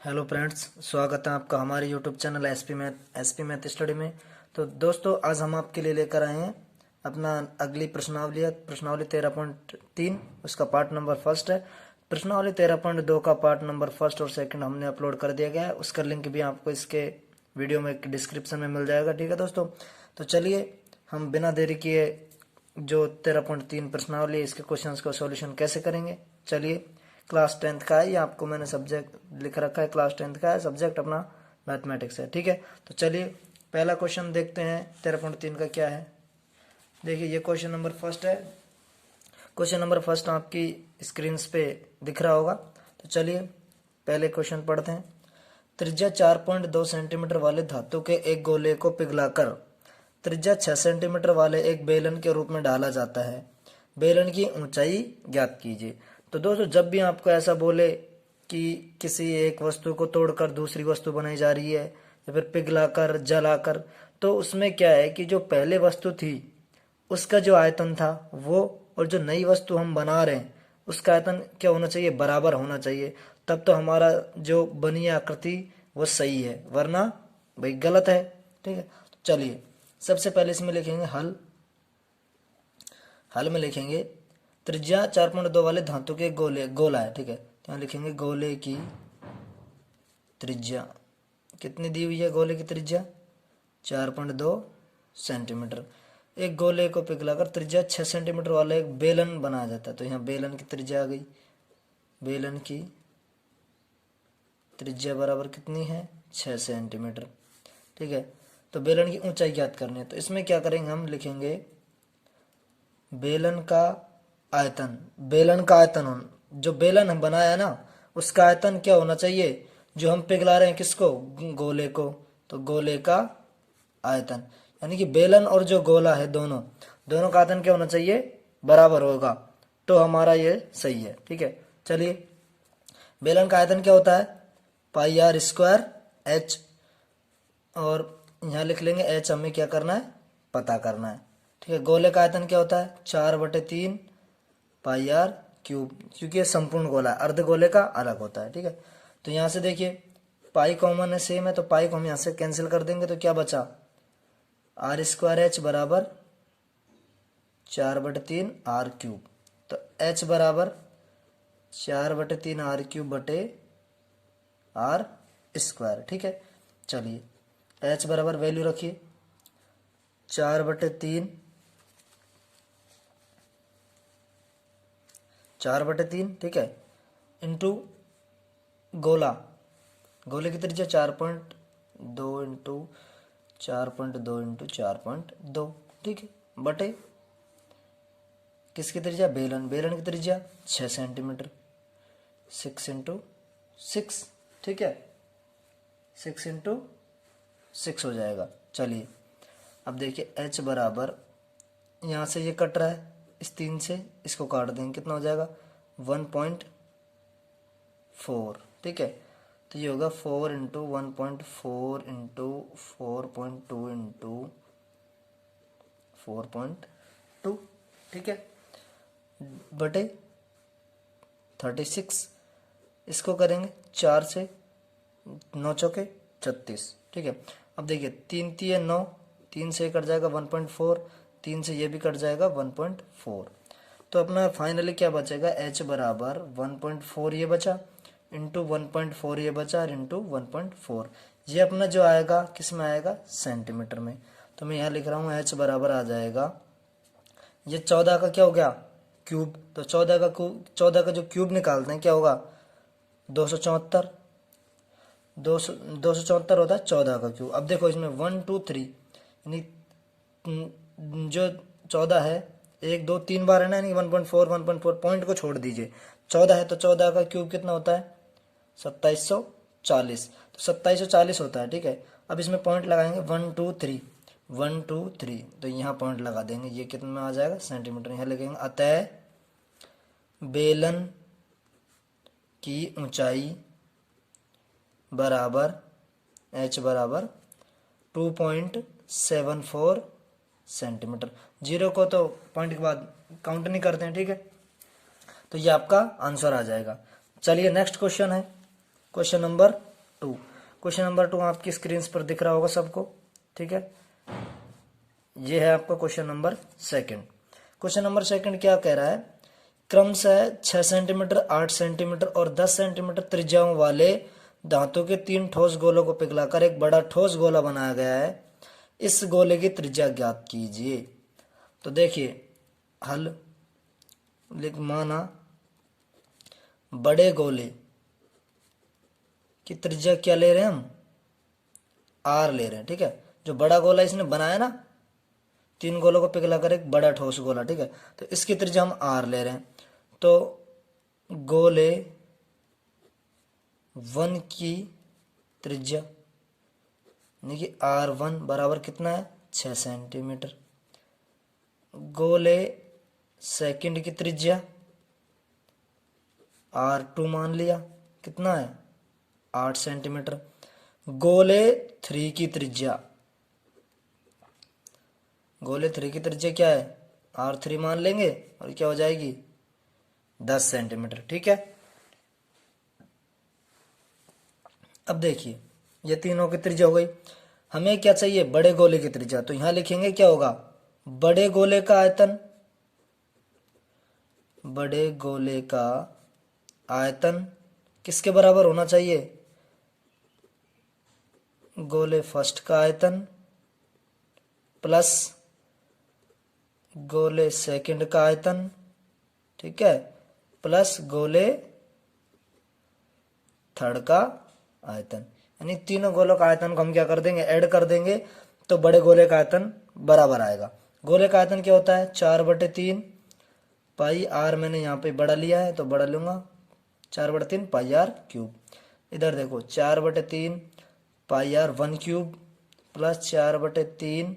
Hello friends, स्वागत है आपका हमारे YouTube channel SP math study में। तो दोस्तों, आज हम आपके लिए लेकर आए हैं अपना अगली प्रश्नावली 13.3, उसका पार्ट नंबर फर्स्ट है। प्रश्नावली 13.2 का पार्ट नंबर फर्स्ट और सेकंड हमने अपलोड कर दिया गया है। उसका लिंक भी आपको इसके वीडियो में डिस्क्रिप्शन में मिल जाएगा। ठीक है दोस्तों, तो चलिए हम बिना देरी किए जो 13.3 प्रश्नावली है इसके क्वेश्चंस का सॉल्यूशन कैसे करेंगे। चलिए, क्लास 10th का है, ये आपको मैंने सब्जेक्ट लिख रखा है, क्लास 10th का है, सब्जेक्ट अपना मैथमेटिक्स है। ठीक है, तो चलिए पहला क्वेश्चन देखते हैं 13.3 का क्या है। देखिए, ये क्वेश्चन नंबर फर्स्ट है। क्वेश्चन नंबर फर्स्ट आपकी स्क्रीन पे दिख रहा होगा। तो चलिए पहले क्वेश्चन पढ़ते हैं। त्रिज्या 4.2 सेंटीमीटर वाले धातु के एक गोले को पिघलाकर त्रिज्या 6 सेंटीमीटर वाले एक बेलन के रूप में डाला जाता है। बेलन की ऊंचाई ज्ञात कीजिए। तो दोस्तों, जब भी आपको ऐसा बोले कि किसी एक वस्तु को तोड़कर दूसरी वस्तु बनाई जा रही है या फिर पिघलाकर, जलाकर, तो उसमें क्या है कि जो पहले वस्तु थी उसका जो आयतन था वो, और जो नई वस्तु हम बना रहे हैं उसका आयतन क्या होना चाहिए, बराबर होना चाहिए। तब तो हमारा जो बनी आकृति वो सही है, वरना भाई गलत है। ठीक है, चलिए सबसे पहले इसमें लिखेंगे हल। हल में लिखेंगे त्रिज्या 4.2 वाले धातु के गोला है। ठीक है, तो यहाँ लिखेंगे गोले की त्रिज्या कितनी दी हुई है। गोले की त्रिज्या 4.2 सेंटीमीटर। एक गोले को पिघलाकर त्रिज्या 6 सेंटीमीटर वाला एक बेलन बनाया जाता है। तो यहाँ बेलन की त्रिज्या आ गई। बेलन की त्रिज्या बराबर कितनी है, 6 सेंटीमीटर। ठीक है, तो बेलन की ऊंचाई ज्ञात करनी है। तो इसमें क्या करेंगे, हम लिखेंगे बेलन का आयतन। बेलन का आयतन, जो बेलन हम बनाया है ना उसका आयतन क्या होना चाहिए, जो हम पिघला रहे हैं किसको, गोले को, तो गोले का आयतन। यानी कि बेलन और जो गोला है दोनों का आयतन क्या होना चाहिए, बराबर होगा, तो हमारा ये सही है। ठीक है, चलिए बेलन का आयतन क्या होता है, पाई आर स्क्वायर एच, और यहाँ लिख लेंगे एच हमें क्या करना है, पता करना है। ठीक है, गोले का आयतन क्या होता है, 4/3 पाई आर क्यूब, क्योंकि ये संपूर्ण गोला है, अर्ध गोले का अलग होता है। ठीक है, तो यहाँ से देखिए पाई कॉमन है, सेम है, तो पाई को हम यहाँ से कैंसिल कर देंगे, तो क्या बचा, आर स्क्वायर एच बराबर 4/3 आर क्यूब। तो एच बराबर 4/3 आर क्यूब बटे आर स्क्वायर। ठीक है, चलिए एच बराबर वैल्यू रखिए 4/3 4/3, ठीक है, इंटू गोले की त्रिज्या 4.2 इंटू 4.2 इंटू 4.2, ठीक है, बटे किसकी त्रिज्या, बेलन की त्रिज्या 6 सेंटीमीटर, 6 इंटू 6, ठीक है, 6 इंटू 6 हो जाएगा। चलिए अब देखिए एच बराबर, यहाँ से ये कट रहा है, इस 3 से इसको काट देंगे, कितना हो जाएगा 1.4। ठीक है, तो ये होगा 4 इंटू 1.4 इंटू 4.2 इंटू 4.2, ठीक है, बटे 36। इसको करेंगे 4 से 9 चौके 36। ठीक है, अब देखिए 3 3 9, 3 से कट जाएगा 1.4, 3 से ये भी कट जाएगा 1.4। तो अपना फाइनली क्या बचेगा, h बराबर 1.4 ये बचा, इंटू 1.4 ये बचा, और इंटू 1.4 ये अपना जो आएगा किस में आएगा, सेंटीमीटर में। तो मैं यहाँ लिख रहा हूँ h बराबर आ जाएगा, ये 14 का क्या हो गया, क्यूब। तो 14 का जो क्यूब निकालते हैं क्या होगा, 274 होता है 14 का क्यूब। अब देखो इसमें 1 2 3 यानी जो 14 है 1 2 3 बार है ना, यानी 1.4 पॉइंट को छोड़ दीजिए, 14 है तो 14 का क्यूब कितना होता है 2740, तो 2740 होता है। ठीक है, अब इसमें पॉइंट लगाएंगे 1 2 3 1 2 3, तो यहाँ पॉइंट लगा देंगे, ये कितने में आ जाएगा, सेंटीमीटर। यहाँ लिखेंगे अतः बेलन की ऊंचाई बराबर h बराबर 2.74 सेंटीमीटर। 0 को तो पॉइंट के बाद काउंट नहीं करते हैं। ठीक है, तो ये आपका आंसर आ जाएगा। चलिए नेक्स्ट क्वेश्चन है, क्वेश्चन नंबर 2। क्वेश्चन नंबर 2 आपकी स्क्रीन पर दिख रहा होगा सबको, ठीक है। ये है आपका question number second. Question number second क्या कह रहा है, क्रमशः 6 सेंटीमीटर, 8 सेंटीमीटर और 10 सेंटीमीटर त्रिज्याओं वाले धातु के 3 ठोस गोलों को पिघलाकर एक बड़ा ठोस गोला बनाया गया है। इस गोले की त्रिज्या ज्ञात कीजिए। तो देखिए हल माना बड़े गोले की त्रिज्या क्या ले रहे हैं हम, आर ले रहे हैं, ठीक है। जो बड़ा गोला इसने बनाया ना, 3 गोलों को पिघलाकर एक बड़ा ठोस गोला, ठीक है, तो इसकी त्रिज्या हम आर ले रहे हैं। तो गोले 1 की त्रिज्या यानी कि R1 बराबर कितना है, 6 सेंटीमीटर। गोले सेकंड की त्रिज्या R2 मान लिया, कितना है, 8 सेंटीमीटर। गोले 3 की त्रिज्या, गोले 3 की त्रिज्या क्या है, R3 मान लेंगे और क्या हो जाएगी, 10 सेंटीमीटर, ठीक है। अब देखिए ये तीनों की त्रिज्या हो गई। हमें क्या चाहिए, बड़े गोले की त्रिज्या। तो यहां लिखेंगे क्या होगा, बड़े गोले का आयतन, बड़े गोले का आयतन किसके बराबर होना चाहिए, गोले फर्स्ट का आयतन प्लस गोले सेकंड का आयतन, ठीक है, प्लस गोले थर्ड का आयतन। यानी तीनों गोलों का आयतन को हम क्या कर देंगे, ऐड कर देंगे, तो बड़े गोले का आयतन बराबर आएगा। गोले का आयतन क्या होता है, 4/3 पाई आर, मैंने यहाँ पे बड़ा लिया है तो बड़ा लूंगा, 4/3 पाई आर क्यूब। इधर देखो 4/3 pi r 1 cube plus 4/3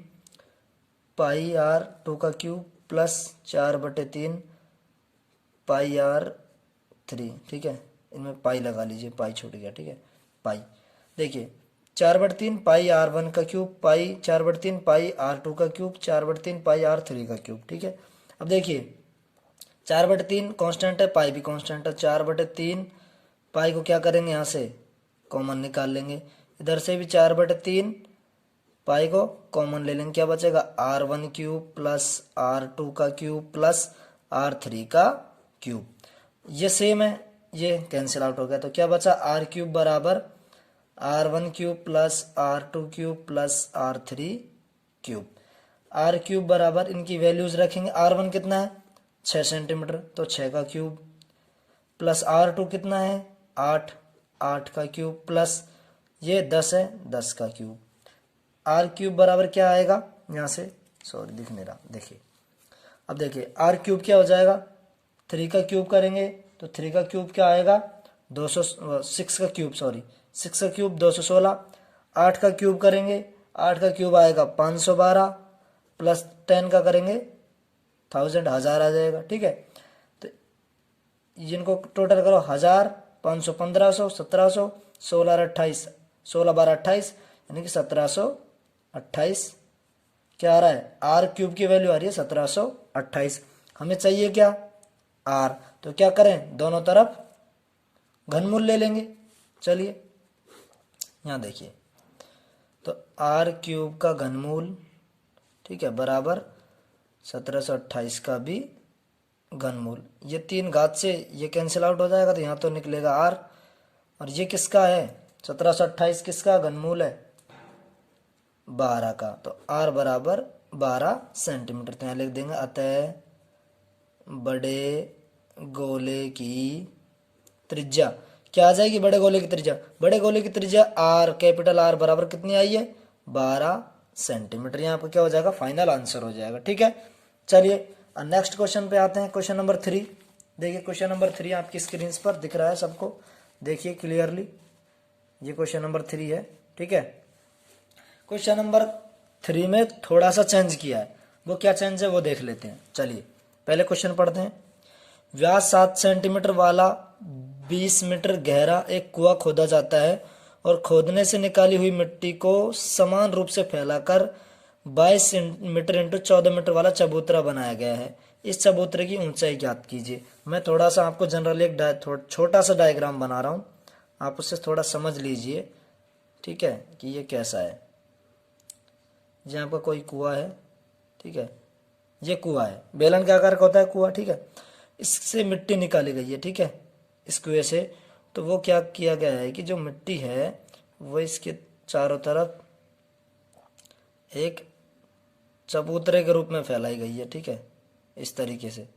pi r 2 का क्यूब प्लस 4/3 पाई आर 3, ठीक है। इनमें पाई लगा लीजिए, पाई छूट गया, ठीक है, पाई। देखिए 4/3 पाई R1 का क्यूब, पाई 4/3 पाई R2 का क्यूब, 4/3 पाई R3 का क्यूब, ठीक है। अब देखिए 4/3 कांस्टेंट है, पाई भी कांस्टेंट है, 4/3 पाई को क्या करेंगे, यहाँ से कॉमन निकाल लेंगे, इधर से भी 4/3 पाई को कॉमन ले लेंगे, क्या बचेगा, R1 क्यूब प्लस R2 का क्यूब प्लस R3 का क्यूब। ये सेम है, ये कैंसिल आउट हो गया, तो क्या बचा, R क्यूब बराबर R1 cube plus R2 cube plus R3 cube. R cube बराबर इनकी वैल्यूज रखेंगे, R1 कितना है 6 सेंटीमीटर, तो 6 का क्यूब प्लस R2 कितना है 8, 8 का क्यूब प्लस ये 10 है, 10 का क्यूब। R क्यूब बराबर क्या आएगा, यहाँ से सॉरी दिख नहीं रहा, देखिए अब देखिए R क्यूब क्या हो जाएगा, 3 का क्यूब करेंगे तो 3 का क्यूब क्या आएगा, 6 का क्यूब, सॉरी 6 का क्यूब 216। 8 का क्यूब करेंगे, 8 का क्यूब आएगा 512 प्लस 10 का करेंगे 1000, 1000 आ जाएगा, ठीक है। तो जिनको टोटल करो 1000, 500, 1500, 1700, 16 28, 16 12 28, यानी कि 1728 क्या आ रहा है, आर क्यूब की वैल्यू आ रही है 1728। हमें चाहिए क्या, आर, तो क्या करें, दोनों तरफ घनमूल ले लेंगे। चलिए यहाँ देखिए, तो आर क्यूब का घनमूल, ठीक है, बराबर 1728 का भी घनमूल। ये 3 घात से ये कैंसिल आउट हो जाएगा, तो यहाँ तो निकलेगा आर, और ये किसका है, 1728 किसका घनमूल है, 12 का, तो आर बराबर 12 सेंटीमीटर। तो यहाँ लिख देंगे, अतः बड़े गोले की त्रिज्या क्या आ जाएगी, बड़े गोले की त्रिज्या, बड़े गोले की त्रिज्या आर, कैपिटल आर बराबर कितनी आई है, 12 सेंटीमीटर। यहाँ पर क्या हो जाएगा, फाइनल आंसर हो जाएगा, ठीक है। चलिए नेक्स्ट क्वेश्चन पे आते हैं, क्वेश्चन नंबर 3। देखिए क्वेश्चन नंबर 3 आपकी स्क्रीन पर दिख रहा है सबको, देखिए क्लियरली, ये क्वेश्चन नंबर 3 है, ठीक है। क्वेश्चन नंबर 3 में थोड़ा सा चेंज किया है, वो क्या चेंज है वो देख लेते हैं। चलिए पहले क्वेश्चन पढ़ते हैं। व्यास 7 सेंटीमीटर वाला 20 मीटर गहरा एक कुआं खोदा जाता है और खोदने से निकाली हुई मिट्टी को समान रूप से फैलाकर 22 मीटर इंटू 14 मीटर वाला चबूतरा बनाया गया है। इस चबूतरे की ऊंचाई ज्ञात कीजिए। मैं थोड़ा सा आपको जनरली एक छोटा सा डायग्राम बना रहा हूँ, आप उससे थोड़ा समझ लीजिए ठीक है, कि ये कैसा है। ये आपका कोई कुआं है, ठीक है, ये कुआं है, बेलन के आकार का होता है कुआं, ठीक है। इससे मिट्टी निकाली गई है, ठीक है, इस कुएं से। तो वो क्या किया गया है कि जो मिट्टी है वो इसके चारों तरफ एक चबूतरे के रूप में फैलाई गई है, ठीक है, इस तरीके से,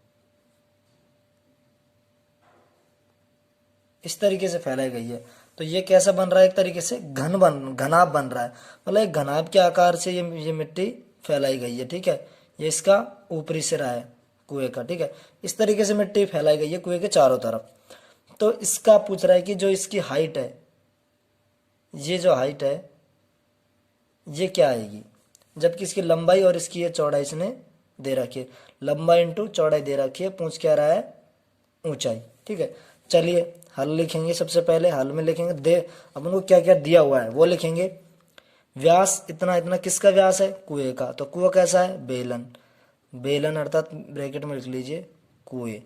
इस तरीके से फैलाई गई है। तो ये कैसा बन रहा है, एक तरीके से घनाभ बन रहा है, मतलब एक घनाभ के आकार से ये मिट्टी फैलाई गई है, ठीक है। ये इसका ऊपरी सिरा है कुएं का, ठीक है। इस तरीके से मिट्टी फैलाई गई है कुएं के चारों तरफ। तो इसका पूछ रहा है कि जो इसकी हाइट है, ये जो हाइट है ये क्या आएगी, जबकि इसकी लंबाई और इसकी ये चौड़ाई इसने दे रखी है। लंबाई इंटू चौड़ाई दे रखी है, पूछ क्या रहा है, ऊंचाई, ठीक है। चलिए हल लिखेंगे। सबसे पहले हल में लिखेंगे दे अपन को क्या क्या दिया हुआ है वो लिखेंगे। व्यास इतना इतना, किसका व्यास है, कुएं का। तो कुआं कैसा है, बेलन, बेलन अर्थात ब्रैकेट में लिख लीजिए कुएं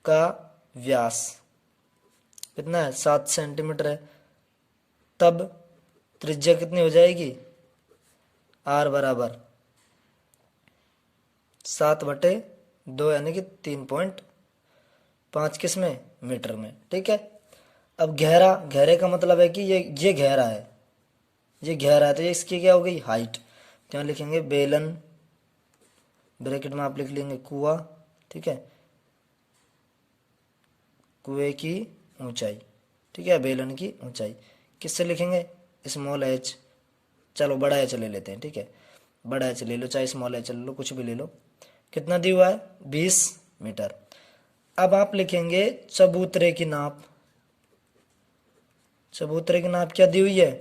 का व्यास कितना है, 7 सेंटीमीटर है। तब त्रिज्या कितनी हो जाएगी, आर बराबर 7/2 यानी कि 3.5 किस में, मीटर में, ठीक है। अब गहरा, गहरे का मतलब है कि ये गहरा है, ये गहरा है, तो ये इसकी क्या हो गई, हाइट। तो यहाँ लिखेंगे बेलन, ब्रैकेट में आप लिख लेंगे कुआं, ठीक है, कुएं की ऊंचाई, ठीक है, बेलन की ऊंचाई किससे लिखेंगे, स्मॉल एच। चलो बड़ा एच ले लेते हैं, ठीक है, बड़ा एच ले लो, चाहे स्मॉल एच ले लो, कुछ भी ले लो। कितना दिया हुआ है, 20 मीटर। अब आप लिखेंगे चबूतरे की नाप। चबूतरे की नाप क्या दी हुई है,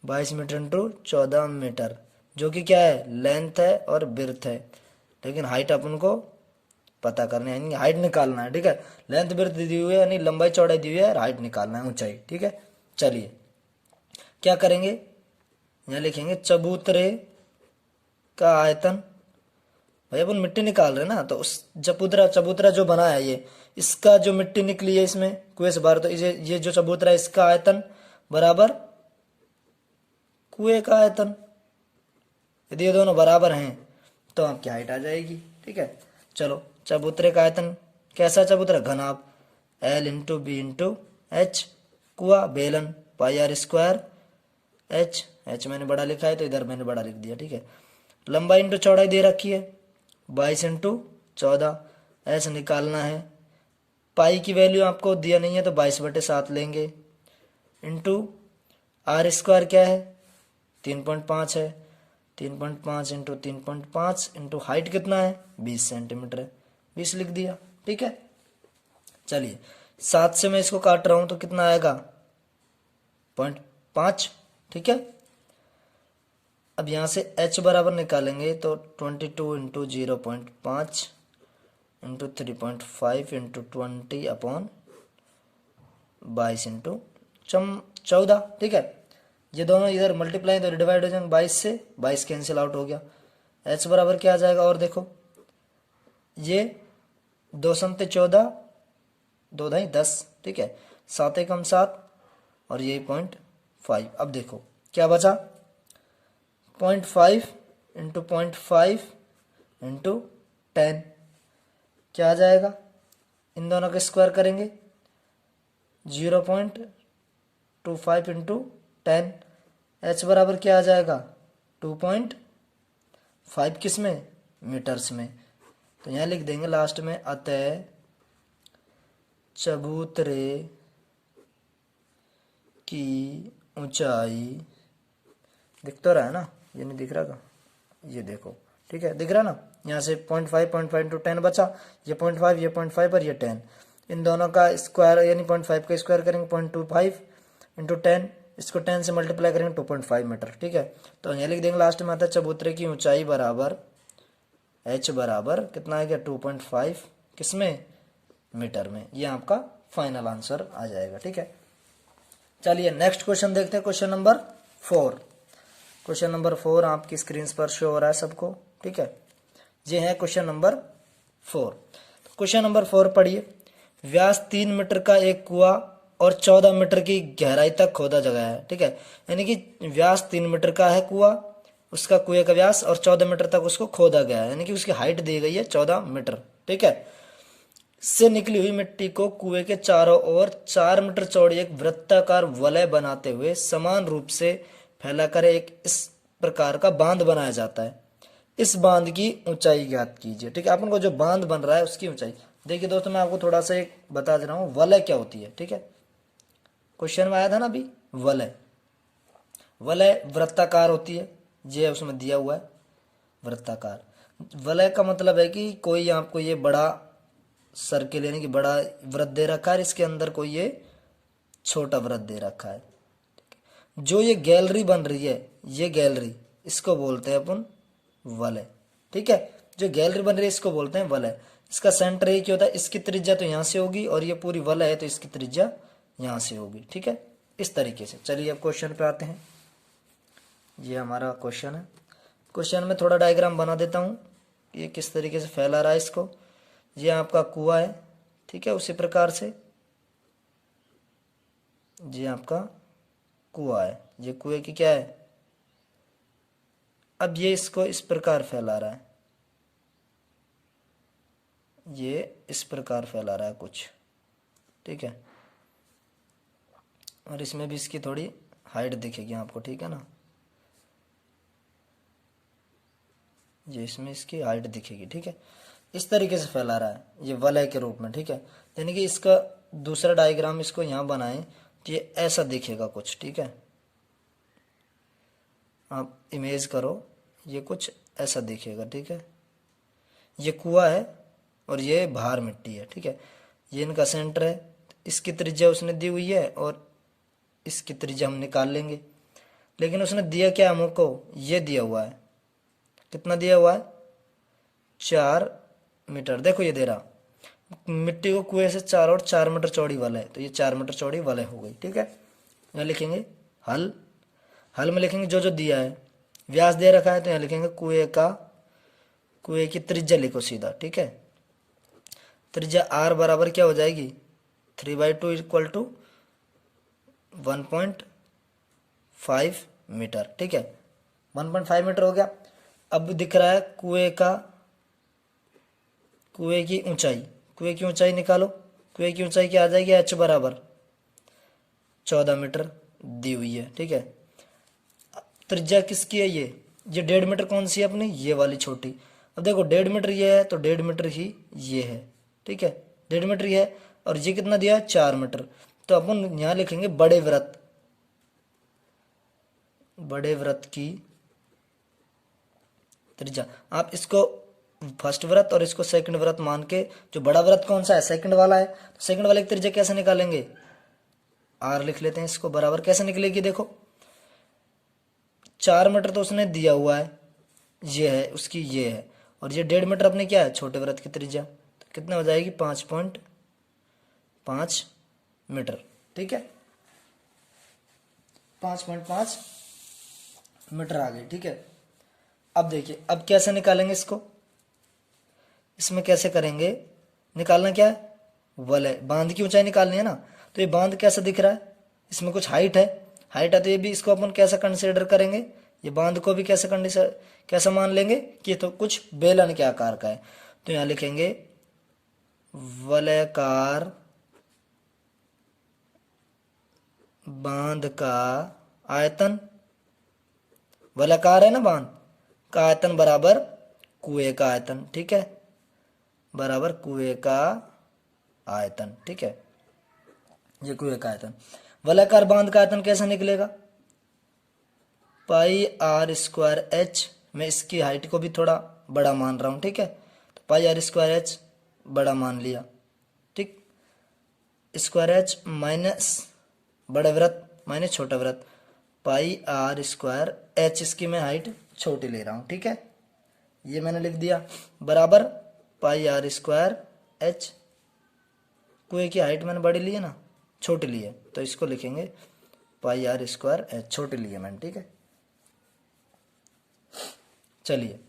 22 मीटर इंटू 14 मीटर, जो कि क्या है, लेंथ है और बिर्थ है। लेकिन हाइट अपन को पता करना है, यानी हाइट निकालना है, ठीक है। लेंथ बिर्थ दी हुई है, यानी लंबाई चौड़ाई दी हुई है, हाइट निकालना है, ऊंचाई, ठीक है। चलिए क्या करेंगे, यहाँ लिखेंगे चबूतरे का आयतन। भाई अपन मिट्टी निकाल रहे हैं ना, तो उस चबूतरा जो बना है ये, इसका जो मिट्टी निकली है इसमें कुएं से बाहर, तो ये जो चबूतरा है इसका आयतन बराबर कुएं का आयतन। यदि ये दोनों बराबर हैं तो आपकी हाइट आ जाएगी, ठीक है। चलो चबूतरे का आयतन कैसा, चबूतरा घनाभ, L into B into H, कुआं बेलन pi R square H, H मैंने बड़ा लिखा है तो इधर मैंने बड़ा लिख दिया, ठीक है। लंबाई इंटू चौड़ाई दे रखी है 22 इंटू 14, एच निकालना है। पाई की वैल्यू आपको दिया नहीं है तो 22/7 लेंगे, इंटू आर स्क्वायर क्या है, 3.5 है, 3.5 इंटू 3.5 इंटू हाइट कितना है, 20 सेंटीमीटर है, 20 लिख दिया, ठीक है। चलिए 7 से मैं इसको काट रहा हूं तो कितना आएगा, 0.5, ठीक है। अब यहां से h बराबर निकालेंगे तो 22 इंटू 0.5 इंटू 3.5 इंटू 20/22 इंटू 14, ठीक है। ये दोनों इधर मल्टीप्लाई तो डिवाइड हो जाएंगे, 22 से 22 कैंसिल आउट हो गया। h बराबर क्या आ जाएगा, और देखो ये 2 संते 14, 2 ढाई 10, ठीक है, 7 एकम 7 और ये 0.5। अब देखो क्या बचा, 0.5 इंटू 0.5 इंटू 10 क्या आ जाएगा, इन दोनों का स्क्वायर करेंगे 0.25 इंटू 10, h बराबर क्या आ जाएगा 2.5 किस में, मीटर्स में। तो यहाँ लिख देंगे लास्ट में, अतः चबूतरे की ऊंचाई, दिख तो रहा है ना, ये नहीं दिख रहा का, ये देखो, ठीक है, दिख रहा ना। यहाँ से 0.5 इंटू 10 बचा, ये 0.5 ये 0.5 और ये 10, इन दोनों का स्क्वायर यानी 0.5 का स्क्वायर करेंगे 0.25 इंटू 10, इसको 10 से मल्टीप्लाई करेंगे 2.5 मीटर, ठीक है। तो यहाँ लिख देंगे लास्ट में आता है चबूतरे की ऊंचाई बराबर h बराबर कितना आएगा 2.5 किसमें, मीटर में। ये आपका फाइनल आंसर आ जाएगा, ठीक है। चलिए नेक्स्ट क्वेश्चन देखते हैं, क्वेश्चन नंबर 4। क्वेश्चन नंबर 4 आपकी स्क्रीन पर शो हो रहा है सबको, ठीक है। ये है क्वेश्चन नंबर 4। क्वेश्चन नंबर 4 पढ़िए। व्यास 3 मीटर का एक कुआं और 14 मीटर की गहराई तक खोदा जगह है। ठीक है, यानी कि व्यास 3 मीटर का है कुआ, उसका कुएं का व्यास, और 14 मीटर तक उसको खोदा गया है, यानी कि उसकी हाइट दी गई है 14 मीटर। ठीक है, से निकली हुई मिट्टी को कुएं के चारों ओर 4 मीटर चौड़ी एक वृत्ताकार वलय बनाते हुए समान रूप से फैलाकर एक इस प्रकार का बांध बनाया जाता है। इस बांध की ऊंचाई ज्ञात कीजिए। ठीक है, अपन को जो बांध बन रहा है उसकी ऊंचाई। देखिए दोस्तों, मैं आपको थोड़ा सा एक बता दे रहा हूँ, वलय क्या होती है। ठीक है, क्वेश्चन में आया था ना अभी, वलय। वलय वृत्ताकार होती है, ये उसमें दिया हुआ है वृत्ताकार। वलय का मतलब है कि कोई आपको ये बड़ा सर्किल यानी कि बड़ा वृत्त दे रखा है, इसके अंदर कोई ये छोटा वृत्त दे रखा है। जो ये गैलरी बन रही है, ये गैलरी, इसको बोलते हैं अपन वलय। ठीक है, जो गैलरी बन रही है इसको बोलते हैं वलय। इसका सेंटर एक ही होता है, इसकी त्रिज्या तो यहाँ से होगी, और ये पूरी वलय है तो इसकी त्रिज्या यहाँ से होगी। ठीक है, इस तरीके से। चलिए अब क्वेश्चन पे आते हैं। ये हमारा क्वेश्चन है। क्वेश्चन में थोड़ा डायग्राम बना देता हूँ, ये किस तरीके से फैला रहा है इसको। ये आपका कुआं है, ठीक है, उसी प्रकार से ये आपका कुआं है, ये कुएं की क्या है, अब ये इसको इस प्रकार फैला रहा है, ये इस प्रकार फैला रहा है कुछ। ठीक है, और इसमें भी इसकी थोड़ी हाइट दिखेगी आपको। ठीक है ना, ये इसमें इसकी हाइट दिखेगी। ठीक है, इस तरीके से फैला रहा है ये वलय के रूप में। ठीक है, यानी कि इसका दूसरा डायग्राम इसको यहाँ बनाएं तो ये ऐसा दिखेगा कुछ। ठीक है, आप इमेज करो, ये कुछ ऐसा दिखेगा। ठीक है, ये कुआं है और ये बाहर मिट्टी है। ठीक है, ये इनका सेंटर है, इसकी त्रिज्या उसने दी हुई है और इसकी त्रिज्या हम निकाल लेंगे। लेकिन उसने दिया क्या हमको, ये दिया हुआ है, कितना दिया हुआ है, 4 मीटर। देखो ये दे रहा, मिट्टी को कुएं से 4 और 4 मीटर चौड़ी वलय है, तो ये 4 मीटर चौड़ी वलय हो गई। ठीक है, यहाँ लिखेंगे हल, हल में लिखेंगे जो जो दिया है। व्यास दे रखा है तो यहाँ लिखेंगे कुएं की त्रिज्या लिखो सीधा। ठीक है, त्रिज्या आर बराबर क्या हो जाएगी, 3/2 इक्वल टू 1.5 मीटर। ठीक है, 1.5 मीटर हो गया। अब दिख रहा है कुएं की ऊंचाई, कुएं की ऊंचाई निकालो। कुएं की ऊंचाई क्या आ जाएगी, h बराबर 14 मीटर दी हुई है। ठीक है, त्रिज्या किसकी है, ये 1.5 मीटर कौन सी है अपनी, ये वाली छोटी। अब देखो 1.5 मीटर ये है तो 1.5 मीटर ही ये है। ठीक है, 1.5 मीटर ये है, और ये कितना दिया है, 4 मीटर। तो अपन यहाँ लिखेंगे बड़े वृत्त की त्रिज्या। आप इसको फर्स्ट वृत्त और इसको सेकंड वृत्त मान के, जो बड़ा वृत्त कौन सा है, सेकंड वाला है, तो सेकंड वाले की त्रिज्या कैसे निकालेंगे, आर लिख लेते हैं इसको बराबर। कैसे निकलेगी, देखो 4 मीटर तो उसने दिया हुआ है, ये है उसकी, ये है, और ये 1.5 मीटर अपने क्या है, छोटे वृत्त की त्रिज्या, तो कितना हो जाएगी, 5.5 मीटर। ठीक है, 5.5 मीटर आ गई। ठीक है, अब देखिए अब कैसे निकालेंगे इसको, इसमें कैसे करेंगे, निकालना क्या है, वलय, बांध की ऊंचाई निकालनी है ना। तो ये बांध कैसा दिख रहा है, इसमें कुछ हाइट है, तो ये भी इसको अपन कैसा कंसीडर करेंगे, ये बांध को भी कैसा मान लेंगे कि तो कुछ बेलन के आकार का है। तो यहाँ लिखेंगे वलयाकार बांध का आयतन, वलयाकार है ना बांध का आयतन बराबर कुएं का आयतन। ठीक है, बराबर कुएं का आयतन। ठीक है, ये कुएं का आयतन। वलयाकार बांध का आयतन कैसा निकलेगा, पाई आर स्क्वायर एच, मैं इसकी हाइट को भी थोड़ा बड़ा मान रहा हूं। ठीक है, तो पाई आर स्क्वायर एच बड़ा मान लिया। ठीक, स्क्वायर एच माइनस बड़ा वृत्त माइनस छोटा वृत्त, पाई आर स्क्वायर एच, इसकी मैं हाइट छोटी ले रहा हूं। ठीक है, ये मैंने लिख दिया, बराबर पाई आर स्क्वायर एच, कुएं की हाइट मैंने बड़ी ली है ना, छोटी ली है, तो इसको लिखेंगे पाई आर स्क्वायर एच, छोटी ली है मैंने। ठीक है, चलिए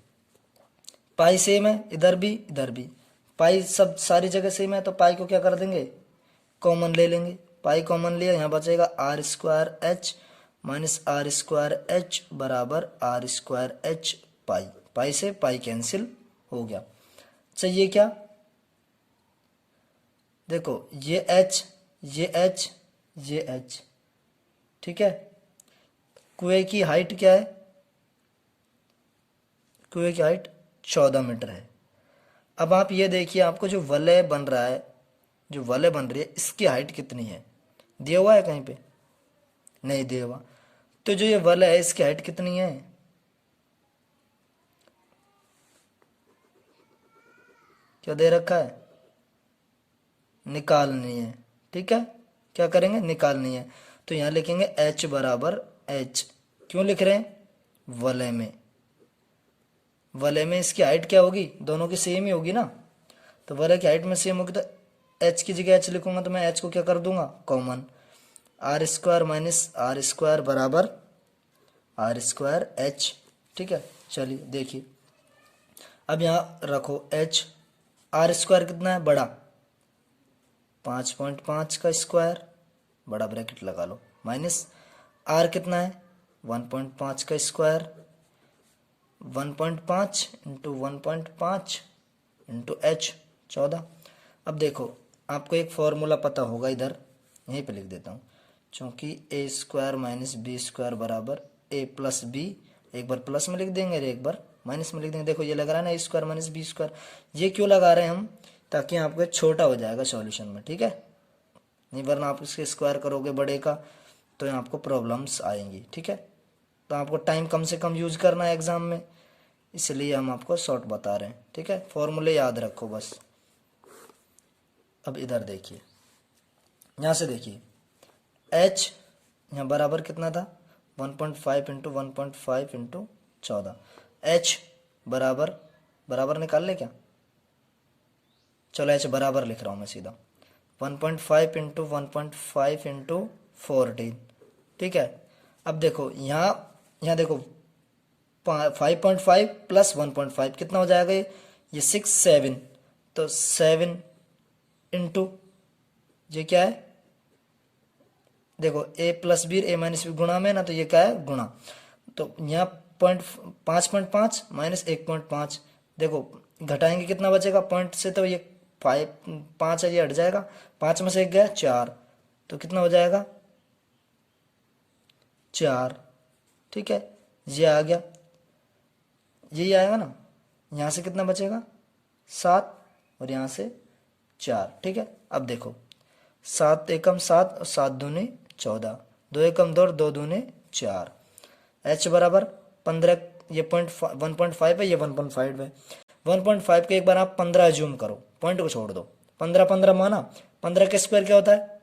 पाई सेम है, इधर भी पाई सब सारी जगह सेम है, तो पाई को क्या कर देंगे, कॉमन ले लेंगे। पाई कॉमन लिया, यहाँ बचेगा R square H minus R square H बराबर R square H pi. Pi से पाई कैंसिल हो गया। चाहिए क्या, देखो ये एच ये एच ये एच, ठीक है। कुएं की हाइट क्या है, कुएं की हाइट 14 मीटर है। अब आप ये देखिए, आपको जो वलय बन रहा है, जो वलय बन रही है, इसकी हाइट कितनी है, दिया हुआ है कहीं पे, नहीं दिया हुआ। तो जो ये वलय है इसकी हाइट कितनी है, क्या दे रखा है, निकालनी है, ठीक है। क्या करेंगे, निकालनी है। तो यहाँ लिखेंगे h बराबर h, क्यों लिख रहे हैं, वलय में, वलय में इसकी हाइट क्या होगी, दोनों की सेम ही होगी ना। तो वलय की हाइट में सेम होगी, तो h की जगह h लिखूंगा, तो मैं h को क्या कर दूंगा, common, R square minus R square बराबर आर स्क्वायर h, ठीक है। चलिए देखिए, अब यहाँ रखो h, आर स्क्वायर कितना है, बड़ा 5.5 का स्क्वायर, बड़ा ब्रैकेट लगा लो, माइनस आर कितना है 1.5 का स्क्वायर, 1.5 इंटू 1.5 इंटू एच 14। अब देखो आपको एक फॉर्मूला पता होगा, इधर यहीं पे लिख देता हूँ, क्योंकि ए स्क्वायर माइनस बी स्क्वायर बराबर ए प्लस बी, एक बार प्लस में लिख देंगे और एक बार माइनस में लिख देंगे। देखो ये लग रहा है ना ए स्क्वायर माइनस बी स्क्वायर, ये क्यों लगा रहे हैं हम, ताकि आपको छोटा हो जाएगा सॉल्यूशन में, ठीक है। नहीं वरना आप इसके स्क्वायर करोगे बड़े का तो यहाँ आपको प्रॉब्लम्स आएंगी, ठीक है। तो आपको टाइम कम से कम यूज करना है एग्जाम में, इसलिए हम आपको शॉर्ट बता रहे हैं, ठीक है। फॉर्मूले याद रखो बस। अब इधर देखिए, यहाँ से देखिए h यहाँ बराबर कितना था 1.5 इंटू 1.5 इंटू 14, h बराबर, बराबर निकाल ले क्या, चलो h बराबर लिख रहा हूँ मैं सीधा, 1.5 इंटू 1.5 इंटू 14, ठीक है। अब देखो यहाँ देखो 5.5 प्लस 1.5 कितना हो जाएगा, ये 6 7, तो 7 इंटू ये क्या है, देखो a plus B A minus B गुणा में ना, तो ये क्या है गुणा, तो यहाँ 5.5 माइनस 1.5, देखो घटाएंगे कितना बचेगा, पॉइंट से तो ये 5 है, ये हट जाएगा, 5 में से 1 गया 4, तो कितना हो जाएगा 4, ठीक है। ये आ गया, यही आएगा ना, यहाँ से कितना बचेगा 7 और यहाँ से 4, ठीक है। अब देखो 7 एकम 7 और 7 दूनी 14, 2 एकम 2 2 दूनी 4, h बराबर 15, ये 1.5 है, ये 1.5 है, 1.5 के एक बार आप 15 जूम करो, पॉइंट को छोड़ दो, 15 15 माना, 15 के स्क्वायर क्या होता है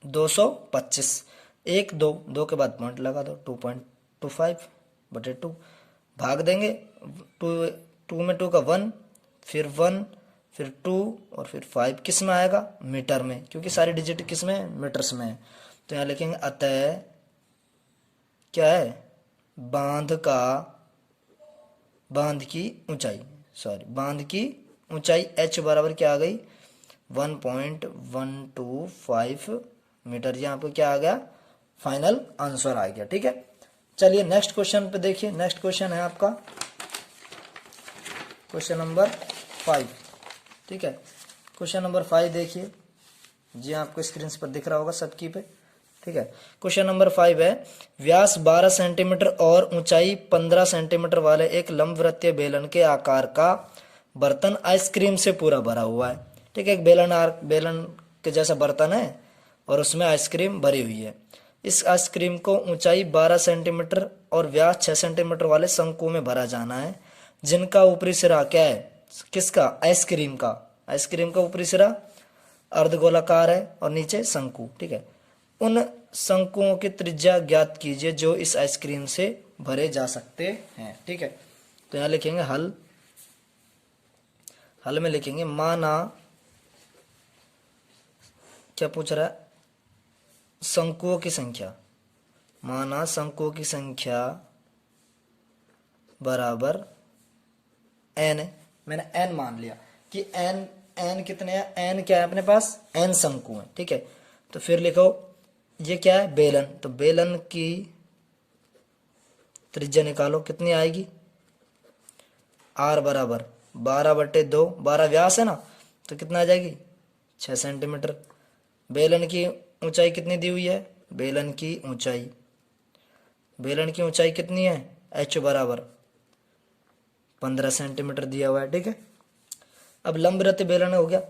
225, 1 2 2 के बाद पॉइंट लगा दो, 2.25 बटे 2, भाग देंगे, 2 में 2 का 1, फिर 1, फिर 2 और फिर 5, किस में आएगा मीटर में, क्योंकि सारी डिजिट किस में मीटर्स में है। तो यहाँ लिखेंगे अतः क्या है, बांध की ऊंचाई, बांध की ऊंचाई h बराबर क्या आ गई 1.125 मीटर। यहाँ पे क्या आ गया, फाइनल आंसर आ गया, ठीक है। चलिए नेक्स्ट क्वेश्चन पे देखिए, नेक्स्ट क्वेश्चन है आपका क्वेश्चन नंबर 5, ठीक है। क्वेश्चन नंबर 5 देखिए, जी आपको स्क्रीन पर दिख रहा होगा सबकी पे, ठीक है। क्वेश्चन नंबर 5 है, व्यास 12 सेंटीमीटर और ऊंचाई 15 सेंटीमीटर वाले एक लंबवृत्तीय बेलन के आकार का बर्तन आइसक्रीम से पूरा भरा हुआ है, ठीक है। एक बेलन के जैसा बर्तन है और उसमें आइसक्रीम भरी हुई है। इस आइसक्रीम को ऊंचाई 12 सेंटीमीटर और व्यास 6 सेंटीमीटर वाले शंकु में भरा जाना है, जिनका ऊपरी सिरा क्या है, किसका, आइसक्रीम का। आइसक्रीम का ऊपरी सिरा अर्धगोलाकार है और नीचे शंकु, ठीक है। उन शंकुओं की त्रिज्या ज्ञात कीजिए जो इस आइसक्रीम से भरे जा सकते हैं, ठीक है। तो यहाँ लिखेंगे हल, हल में लिखेंगे माना, क्या पूछ रहा है, शंकुओं की संख्या, माना शंकुओं की संख्या बराबर n है, मैंने n मान लिया कि n कितने हैं, n क्या है अपने पास, n शंकु है, ठीक है। तो फिर लिखो ये क्या है, बेलन। तो बेलन की त्रिज्या निकालो, कितनी आएगी, आर बराबर 12/2, 12 व्यास है ना, तो कितना आ जाएगी 6 सेंटीमीटर। बेलन की ऊंचाई कितनी दी हुई है, बेलन की ऊंचाई कितनी है, एच बराबर 15 सेंटीमीटर दिया हुआ है, ठीक है। अब लंबवृत्त बेलन हो गया।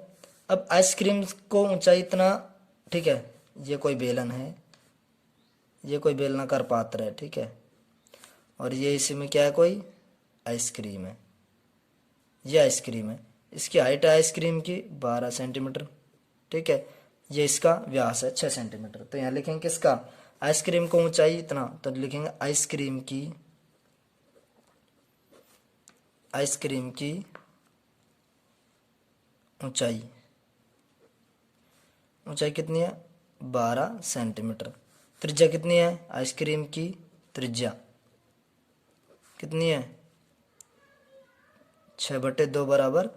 अब आइसक्रीम को ऊंचाई इतना, ठीक है, ये कोई बेलन है, ये कोई बेलनाकार पात्र है, ठीक है, और ये इसी में क्या है, कोई आइसक्रीम है, ये आइसक्रीम है। इसकी हाइट है आइसक्रीम की 12 सेंटीमीटर, ठीक है, ये इसका व्यास है 6 सेंटीमीटर। तो यहाँ लिखेंगे किसका, आइसक्रीम को ऊंचाई इतना, तो लिखेंगे आइसक्रीम की ऊंचाई कितनी है, 12 सेंटीमीटर। त्रिज्या कितनी है, आइसक्रीम की त्रिज्या कितनी है, 6/2 बराबर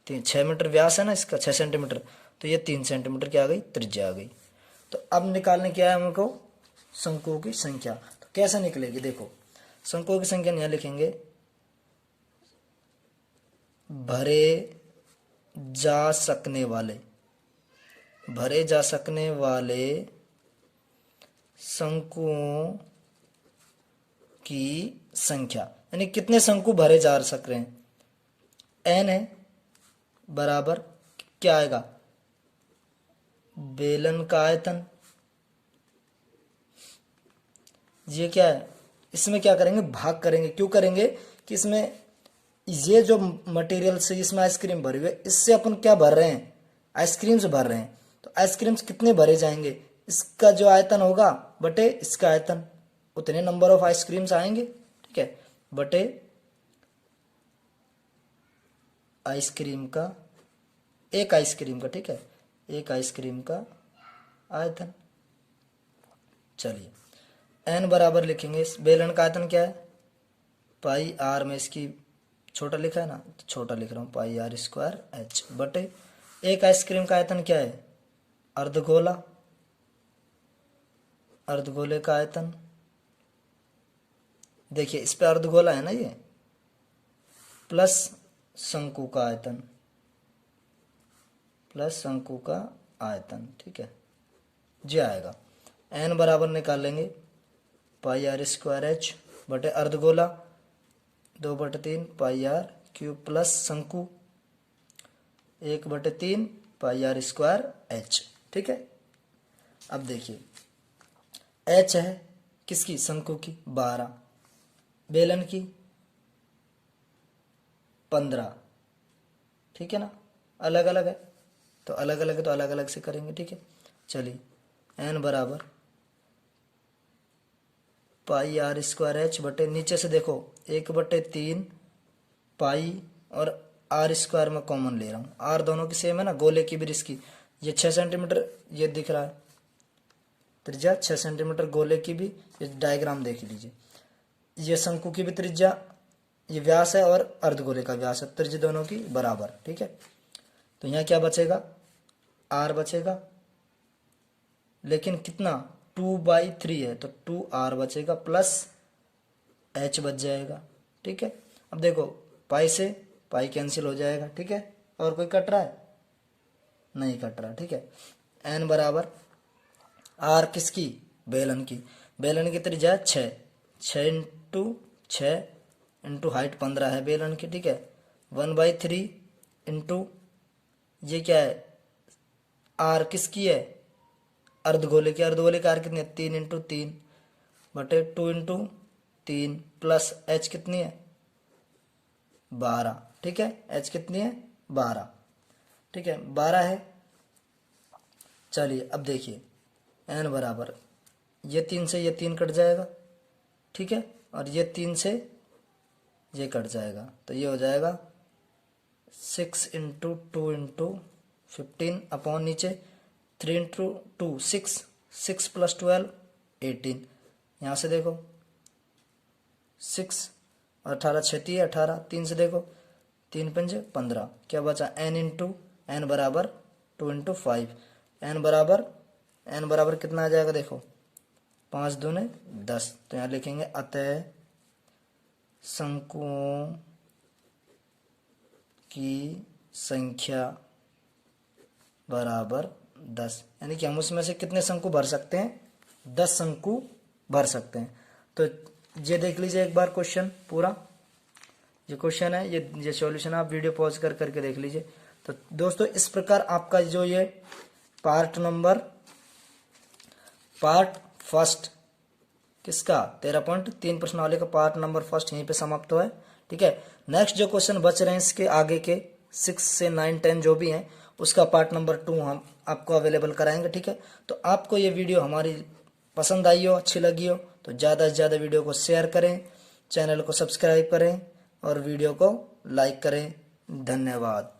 3, 6 मीटर व्यास है ना इसका, 6 सेंटीमीटर, तो ये 3 सेंटीमीटर की आ गई, त्रिज्या आ गई। तो अब निकालने क्या है हमको, शंकुओं की संख्या। तो कैसे निकलेगी, देखो शंकुओं की संख्या यहाँ लिखेंगे, भरे जा सकने वाले शंकुओं की संख्या, यानी कितने शंकु भरे जा सक रहे हैं, एन है बराबर क्या आएगा, बेलन का आयतन, ये क्या है, इसमें क्या करेंगे, भाग करेंगे। क्यों करेंगे कि इसमें ये जो मटेरियल से इसमें आइसक्रीम भरी हुई है, इससे अपन क्या भर रहे हैं, आइसक्रीम से भर रहे हैं। तो आइसक्रीम कितने भरे जाएंगे, इसका जो आयतन होगा बटे इसका आयतन, उतने नंबर ऑफ आइसक्रीम्स आएंगे, ठीक है, बटे आइसक्रीम का, एक आइसक्रीम का, ठीक है, एक आइसक्रीम का आयतन। चलिए एन बराबर लिखेंगे, इस बेलन का आयतन क्या है, पाई आर, में इसकी छोटा लिखा है ना, तो छोटा लिख रहा हूँ, पाई आर स्क्वायर एच, बटे एक आइसक्रीम का आयतन क्या है, अर्धगोले का आयतन। देखिए इस पे अर्धगोला है ना ये, प्लस शंकु का आयतन, ठीक है, जी आएगा। एन बराबर निकाल लेंगे, पाई आर स्क्वायर एच बटे अर्धगोला 2/3 पाई आर क्यूब, प्लस शंकु 1/3 पाई आर स्क्वायर एच, ठीक है। अब देखिए एच है किसकी, शंकु की 12, बेलन की 15, ठीक है ना, अलग अलग है तो अलग अलग से करेंगे, ठीक है। चलिए एन बराबर पाई आर स्क्वायर एच बटे, नीचे से देखो 1/3 पाई और आर स्क्वायर में कॉमन ले रहा हूँ, आर दोनों की सेम है ना, गोले की भी इसकी, ये 6 सेंटीमीटर ये दिख रहा है, त्रिज्या 6 सेंटीमीटर गोले की भी, ये डायग्राम देख लीजिए, ये शंकु की भी त्रिज्या, ये व्यास है और अर्धगोले का व्यास है, त्रिज्या दोनों की बराबर, ठीक है। तो यहाँ क्या बचेगा, आर बचेगा, लेकिन कितना 2/3 है तो 2r बचेगा, प्लस h बच जाएगा, ठीक है। अब देखो पाई से पाई कैंसिल हो जाएगा, ठीक है, और कोई कट रहा है, नहीं कट रहा, ठीक है। n बराबर r किसकी, बेलन की त्रिज्या 6 इंटू 6 इंटू हाइट 15 है बेलन की, ठीक है, 1/3 इंटू ये क्या है, r किसकी है, अर्धगोले की आर कितनी है, 3 इंटू 3 बटे 2 इंटू 3 प्लस h कितनी है 12, ठीक है, h कितनी है 12, ठीक है 12 है। चलिए अब देखिए n बराबर ये 3 से ये 3 कट जाएगा, ठीक है, और ये 3 से ये कट जाएगा, तो ये हो जाएगा 6 इंटू 2 इंटू 15 अपॉन नीचे 3 इंटू 2 6 प्लस 12 18, यहाँ से देखो 6 और 18 छेती है 18, 3 से देखो 3 पंजे 15, क्या बचा n इंटू n बराबर 2 इंटू 5, n बराबर n बराबर कितना आ जाएगा, देखो 5 दूने 10। तो यहाँ लिखेंगे अतः शंकुओं की संख्या बराबर 10, यानी कि हम उसमें से कितने शंकु भर सकते हैं, 10 शंकु भर सकते हैं। तो ये देख लीजिए एक बार क्वेश्चन पूरा, ये क्वेश्चन है, ये सॉल्यूशन आप वीडियो पॉज कर करके देख लीजिए। तो दोस्तों इस प्रकार आपका जो ये पार्ट फर्स्ट किसका 13.3 प्रश्नावली का पार्ट नंबर फर्स्ट यहीं पे समाप्त हुआ है। ठीक है, नेक्स्ट जो क्वेश्चन बच रहे हैं इसके आगे के 6 से 9 10 जो भी हैं उसका पार्ट नंबर 2 हम आपको अवेलेबल कराएंगे। ठीक है, तो आपको ये वीडियो हमारी पसंद आई हो, अच्छी लगी हो तो ज़्यादा से ज़्यादा वीडियो को शेयर करें, चैनल को सब्सक्राइब करें और वीडियो को लाइक करें। धन्यवाद।